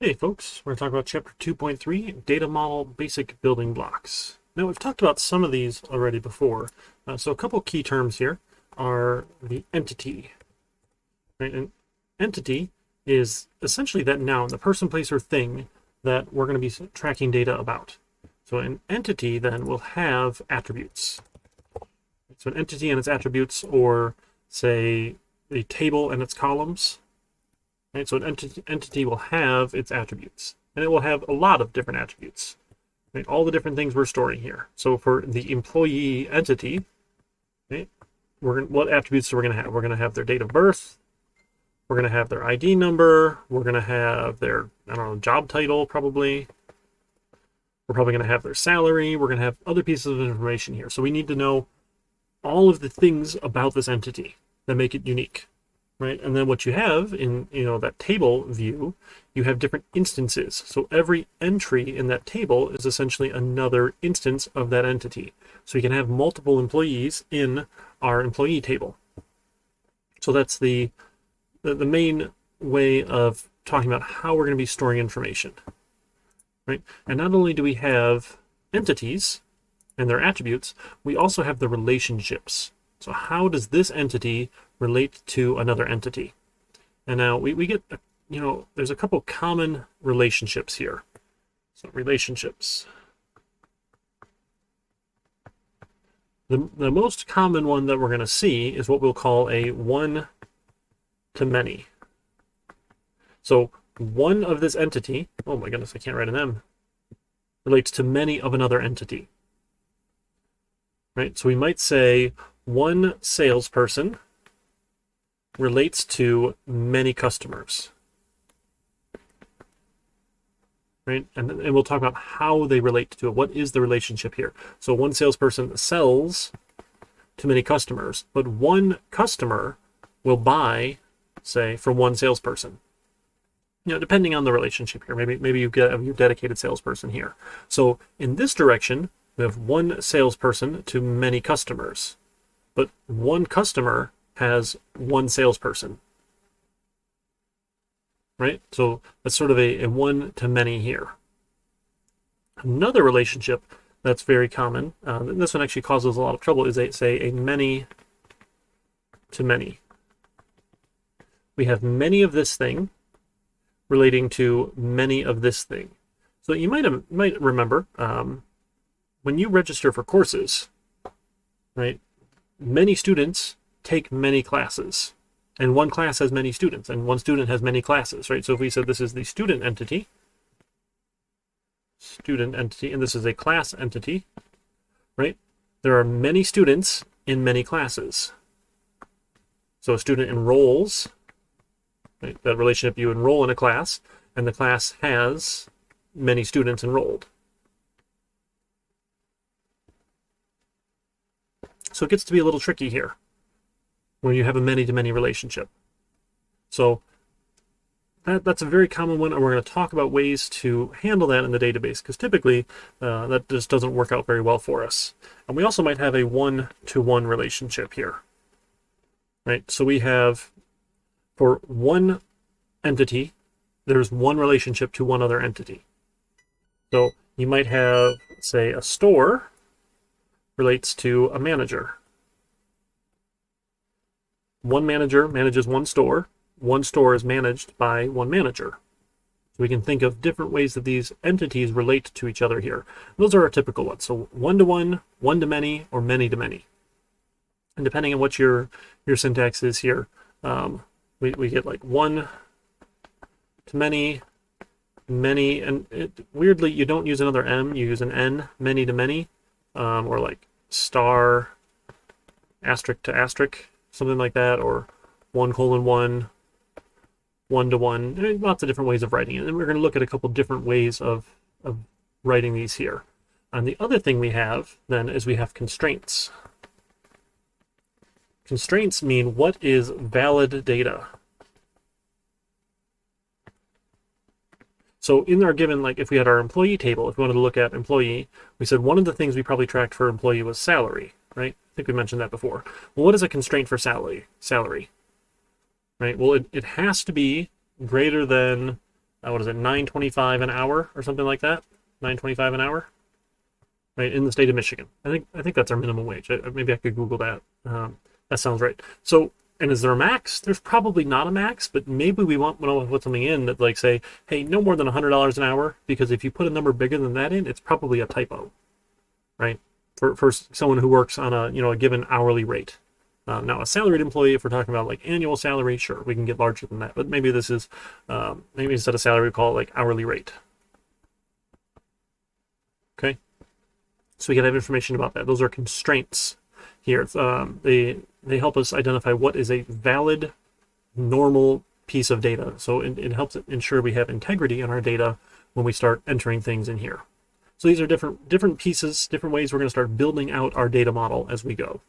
Hey folks, we're going to talk about Chapter 2.3, Data Model Basic Building Blocks. Now we've talked about some of these already before, so a couple key terms here are the entity. Right? An entity is essentially that noun, the person, place, or thing that we're going to be tracking data about. So an entity then will have attributes. So an entity and its attributes, or say a table and its columns. Right? So an entity will have its attributes, and it will have a lot of different attributes. Right? All the different things we're storing here. So for the employee entity, right, what attributes are we going to have? We're going to have their date of birth. We're going to have their ID number. We're going to have their, job title probably. We're probably going to have their salary. We're going to have other pieces of information here. So we need to know all of the things about this entity that make it unique. Right? And then what you have in that table view, you have different instances. So every entry in that table is essentially another instance of that entity. So you can have multiple employees in our employee table. So that's the main way of talking about how we're going to be storing information. Right? And not only do we have entities and their attributes, we also have the relationships. So how does this entity relate to another entity? And now we get, there's a couple common relationships here. So relationships. The most common one that we're going to see is what we'll call a one-to-many. So one of this entity, oh my goodness, I can't write an M, relates to many of another entity. Right? So we might say one salesperson relates to many customers. Right? And we'll talk about how they relate to it. What is the relationship here? So one salesperson sells to many customers, but one customer will buy, say, from one salesperson. Depending on the relationship here. Maybe you get your dedicated salesperson here. So in this direction, we have one salesperson to many customers, but one customer has one salesperson. Right? So that's sort of a one-to-many here. Another relationship that's very common, and this one actually causes a lot of trouble, is a many-to-many. We have many of this thing relating to many of this thing. So you might remember, when you register for courses, right, many students take many classes, and one class has many students, and one student has many classes, right? So if we said this is the student entity, and this is a class entity, right? There are many students in many classes. So a student enrolls, right? That relationship, you enroll in a class, and the class has many students enrolled. So it gets to be a little tricky here when you have a many-to-many relationship. So that's a very common one, and we're going to talk about ways to handle that in the database, because typically that just doesn't work out very well for us. And we also might have a one-to-one relationship here. Right? So we have, for one entity, there's one relationship to one other entity. So you might have, say, a store relates to a manager. One manager manages one store. One store is managed by one manager. So we can think of different ways that these entities relate to each other here. Those are our typical ones. So one-to-one, one-to-many, or many-to-many. And depending on what your syntax is here, we get like one-to-many, many, and weirdly, you don't use another M, you use an N, many-to-many, or like star, asterisk to asterisk, something like that, or 1:1, one-to-one. Lots of different ways of writing it. And we're going to look at a couple different ways of writing these here. And the other thing we have then is we have constraints. Constraints mean what is valid data. So in our given, like if we had our employee table, if we wanted to look at employee, we said one of the things we probably tracked for employee was salary, right? I think we mentioned that before. Well, what is a constraint for salary? Right? Well, it has to be greater than what is it, 9.25 an hour or something like that? 9.25 an hour, right, in the state of Michigan. I think that's our minimum wage. Maybe I could Google that. That sounds right. So, and is there a max? There's probably not a max, but maybe we want to put something in that, like, say, hey, no more than $100 an hour, because if you put a number bigger than that in, it's probably a typo, right? For someone who works on a given hourly rate. Now, a salaried employee, if we're talking about like annual salary, sure, we can get larger than that. But maybe this is, maybe instead of salary, we call it like hourly rate. Okay, so we can have information about that. Those are constraints here. They help us identify what is a valid, normal piece of data. So it helps ensure we have integrity in our data when we start entering things in here. So these are different pieces, different ways we're going to start building out our data model as we go.